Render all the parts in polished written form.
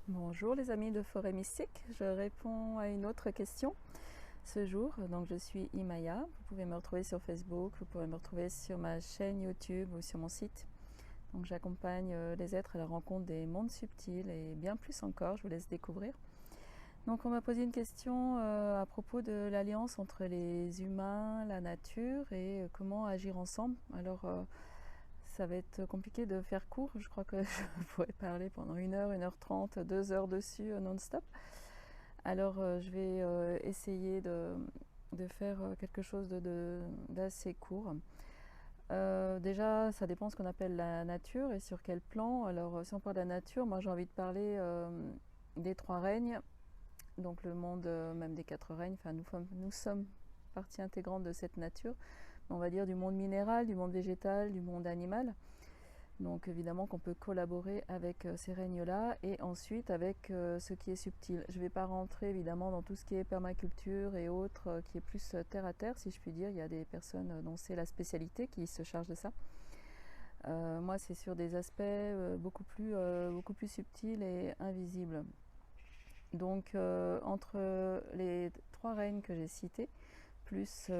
Bonjour les amis de Forêt Mystique, je réponds à une autre question ce jour. Donc je suis Imaya, vous pouvez me retrouver sur Facebook, vous pouvez me retrouver sur ma chaîne YouTube ou sur mon site. Donc j'accompagne les êtres à la rencontre des mondes subtils et bien plus encore, je vous laisse découvrir. Donc on m'a posé une question à propos de l'alliance entre les humains, la nature et comment agir ensemble. Alors ça va être compliqué de faire court, je crois que je pourrais parler pendant 1 heure 2 heures dessus non-stop. Alors je vais essayer de faire quelque chose d'assez court. Déjà, ça dépend de ce qu'on appelle la nature et sur quel plan. Alors si on parle de la nature, moi j'ai envie de parler des trois règnes, donc le monde même des quatre règnes, enfin nous sommes partie intégrante de cette nature, on va dire du monde minéral, du monde végétal, du monde animal. Donc évidemment qu'on peut collaborer avec ces règnes-là et ensuite avec ce qui est subtil. Je ne vais pas rentrer évidemment dans tout ce qui est permaculture et autres, qui est plus terre à terre si je puis dire. Il y a des personnes dont c'est la spécialité qui se chargent de ça. Moi c'est sur des aspects beaucoup plus subtils et invisibles. Donc entre les trois règnes que j'ai cités, plus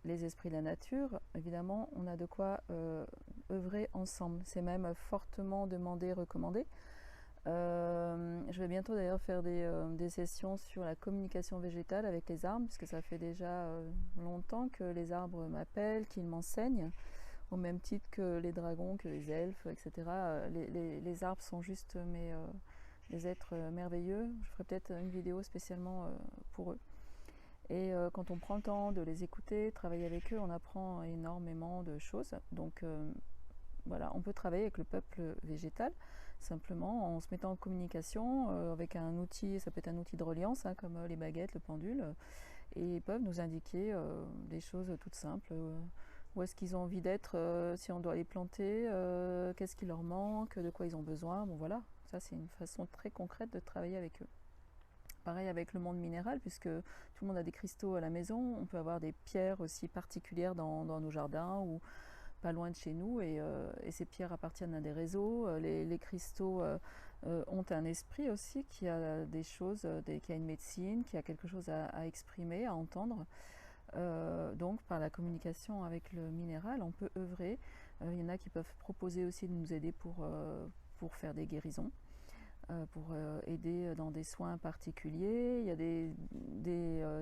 les esprits de la nature, évidemment, on a de quoi œuvrer ensemble. C'est même fortement demandé, recommandé. Je vais bientôt d'ailleurs faire des sessions sur la communication végétale avec les arbres, puisque ça fait déjà longtemps que les arbres m'appellent, qu'ils m'enseignent, au même titre que les dragons, que les elfes, etc. Les arbres sont juste des êtres merveilleux. Je ferai peut-être une vidéo spécialement pour eux. Et quand on prend le temps de les écouter, travailler avec eux, on apprend énormément de choses. Donc voilà, on peut travailler avec le peuple végétal, simplement en se mettant en communication avec un outil, ça peut être un outil de reliance, hein, comme les baguettes, le pendule, et ils peuvent nous indiquer des choses toutes simples. Où est-ce qu'ils ont envie d'être, si on doit les planter, qu'est-ce qui leur manque, de quoi ils ont besoin. Bon voilà, ça c'est une façon très concrète de travailler avec eux. Pareil avec le monde minéral, puisque tout le monde a des cristaux à la maison. On peut avoir des pierres aussi particulières dans nos jardins ou pas loin de chez nous. Et ces pierres appartiennent à des réseaux. Les cristaux ont un esprit aussi qui a des choses, qui a une médecine, qui a quelque chose à exprimer, à entendre. Donc par la communication avec le minéral, on peut œuvrer. Il y en a qui peuvent proposer aussi de nous aider pour faire des guérisons. Pour aider dans des soins particuliers. Il y a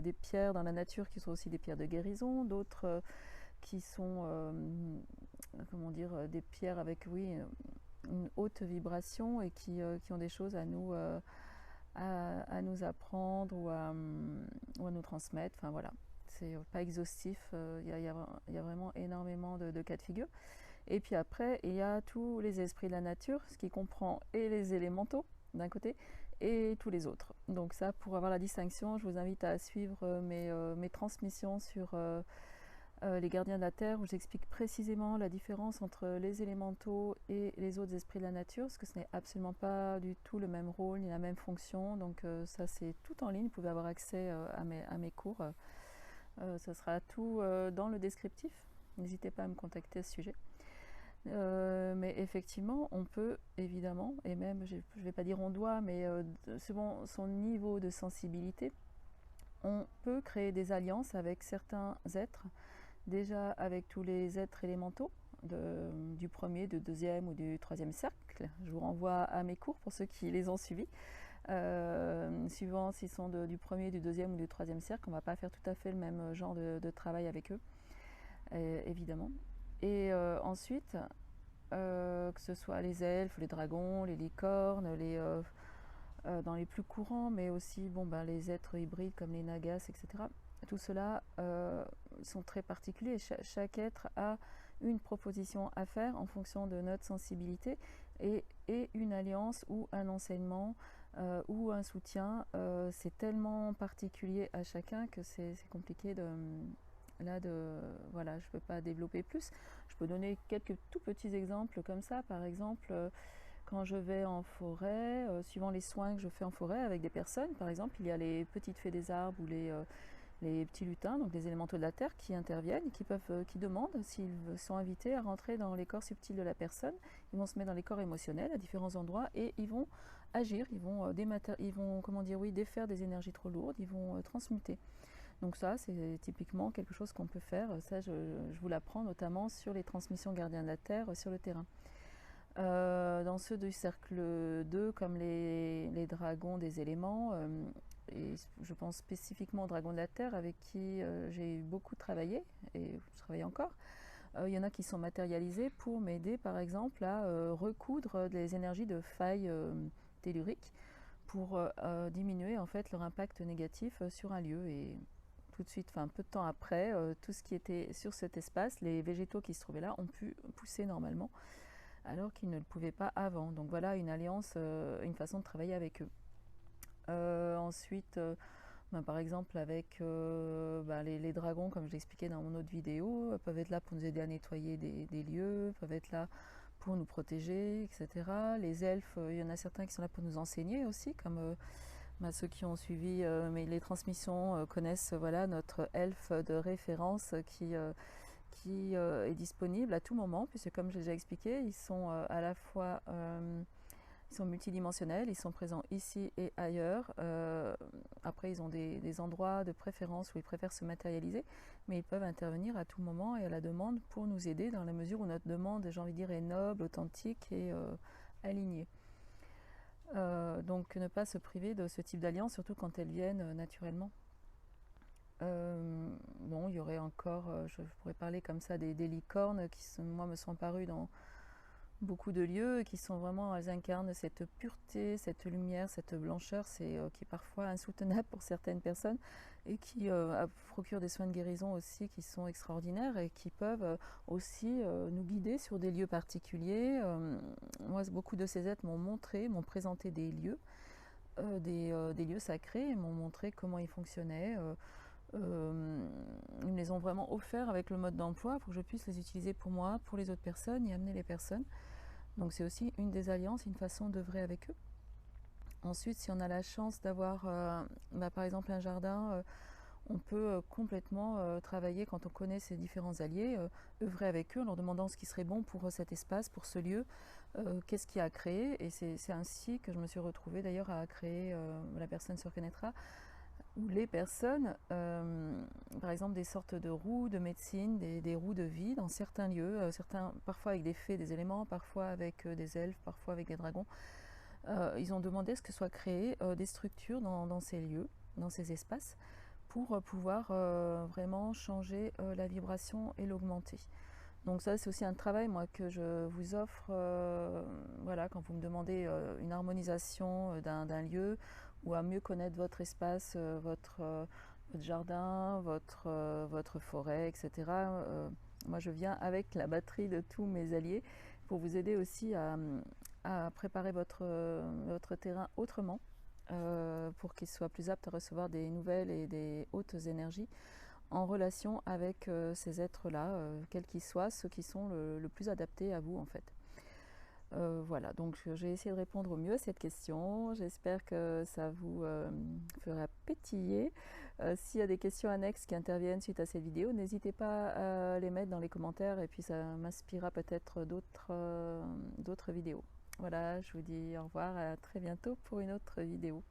des pierres dans la nature qui sont aussi des pierres de guérison, d'autres qui sont comment dire, des pierres avec une haute vibration et qui ont des choses à nous apprendre ou à nous transmettre. Enfin voilà, c'est pas exhaustif, il y a vraiment énormément de cas de figure. Et puis après, il y a tous les esprits de la nature, ce qui comprend et les élémentaux d'un côté et tous les autres. Donc ça, pour avoir la distinction, je vous invite à suivre mes transmissions sur les gardiens de la terre, où j'explique précisément la différence entre les élémentaux et les autres esprits de la nature, parce que ce n'est absolument pas du tout le même rôle ni la même fonction. Donc ça, c'est tout en ligne, vous pouvez avoir accès à mes cours. Ça sera tout dans le descriptif. N'hésitez pas à me contacter à ce sujet. Mais effectivement, on peut évidemment, et même je ne vais pas dire on doit, mais selon son niveau de sensibilité, on peut créer des alliances avec certains êtres, déjà avec tous les êtres élémentaux, du premier, du deuxième ou du troisième cercle. Je vous renvoie à mes cours pour ceux qui les ont suivis. Suivant s'ils sont du premier, du deuxième ou du troisième cercle, on ne va pas faire tout à fait le même genre de travail avec eux, évidemment. Et ensuite, que ce soit les elfes, les dragons, les licornes, dans les plus courants, mais aussi les êtres hybrides comme les nagas, etc. Tout cela sont très particuliers. Chaque être a une proposition à faire en fonction de notre sensibilité et une alliance ou un enseignement ou un soutien. C'est tellement particulier à chacun que c'est compliqué voilà, je ne peux pas développer plus. Je peux donner quelques tout petits exemples comme ça. Par exemple, quand je vais en forêt, suivant les soins que je fais en forêt avec des personnes, par exemple, il y a les petites fées des arbres ou les petits lutins, donc les élémentaux de la terre, qui interviennent et qui demandent s'ils sont invités à rentrer dans les corps subtils de la personne. Ils vont se mettre dans les corps émotionnels à différents endroits et ils vont agir, ils vont comment dire, oui, défaire des énergies trop lourdes, ils vont transmuter. Donc ça, c'est typiquement quelque chose qu'on peut faire. Ça, je vous l'apprends notamment sur les transmissions gardiens de la Terre sur le terrain. Dans ceux du cercle 2, comme les dragons des éléments, et je pense spécifiquement aux dragons de la Terre avec qui j'ai beaucoup travaillé, et je travaille encore. Il y en a qui sont matérialisés pour m'aider par exemple à recoudre des énergies de failles telluriques pour diminuer en fait leur impact négatif sur un lieu. Et tout de suite, enfin peu de temps après, tout ce qui était sur cet espace, les végétaux qui se trouvaient là ont pu pousser normalement alors qu'ils ne le pouvaient pas avant. Donc voilà une alliance, une façon de travailler avec eux. Ensuite, par exemple avec les dragons, comme je l'expliquais dans mon autre vidéo, peuvent être là pour nous aider à nettoyer des lieux, peuvent être là pour nous protéger, etc. Les elfes, il y en a certains qui sont là pour nous enseigner aussi, comme ceux qui ont suivi les transmissions connaissent voilà, notre elfe de référence qui est disponible à tout moment, puisque comme j'ai déjà expliqué, ils sont à la fois ils sont multidimensionnels, ils sont présents ici et ailleurs. Après, ils ont des endroits de préférence où ils préfèrent se matérialiser, mais ils peuvent intervenir à tout moment et à la demande pour nous aider dans la mesure où notre demande, j'ai envie de dire, est noble, authentique et alignée. Donc ne pas se priver de ce type d'alliance, surtout quand elles viennent naturellement. Bon, il y aurait encore, je pourrais parler comme ça des licornes qui, moi, me sont parues dans beaucoup de lieux, qui sont vraiment, elles incarnent cette pureté, cette lumière, cette blancheur, qui est parfois insoutenable pour certaines personnes et qui procurent des soins de guérison aussi qui sont extraordinaires et qui peuvent aussi nous guider sur des lieux particuliers. Moi, beaucoup de ces êtres m'ont présenté des lieux, des lieux sacrés, et m'ont montré comment ils fonctionnaient. Ils me les ont vraiment offerts avec le mode d'emploi pour que je puisse les utiliser pour moi, pour les autres personnes et amener les personnes. Donc c'est aussi une des alliances, une façon d'œuvrer avec eux. Ensuite, si on a la chance d'avoir par exemple un jardin, on peut complètement travailler quand on connaît ces différents alliés, œuvrer avec eux en leur demandant ce qui serait bon pour cet espace, pour ce lieu, qu'est-ce qu'il y a à créer. Et c'est ainsi que je me suis retrouvée d'ailleurs à créer, la personne se reconnaîtra, où les personnes, par exemple des sortes de roues de médecine, des roues de vie dans certains lieux, certains parfois avec des fées, des éléments, parfois avec des elfes, parfois avec des dragons. Ils ont demandé à ce que soient créées des structures dans ces lieux, dans ces espaces, pour pouvoir vraiment changer la vibration et l'augmenter. Donc ça, c'est aussi un travail moi que je vous offre, voilà, quand vous me demandez une harmonisation d'un lieu ou à mieux connaître votre espace, votre jardin, votre forêt, etc. Moi, je viens avec la batterie de tous mes alliés pour vous aider aussi à préparer votre terrain autrement, pour qu'il soit plus apte à recevoir des nouvelles et des hautes énergies en relation avec ces êtres-là, quels qu'ils soient, ceux qui sont le plus adaptés à vous en fait. Voilà, donc j'ai essayé de répondre au mieux à cette question. J'espère que ça vous fera pétiller. S'il y a des questions annexes qui interviennent suite à cette vidéo, n'hésitez pas à les mettre dans les commentaires et puis ça m'inspirera peut-être d'autres vidéos. Voilà, je vous dis au revoir, à très bientôt pour une autre vidéo.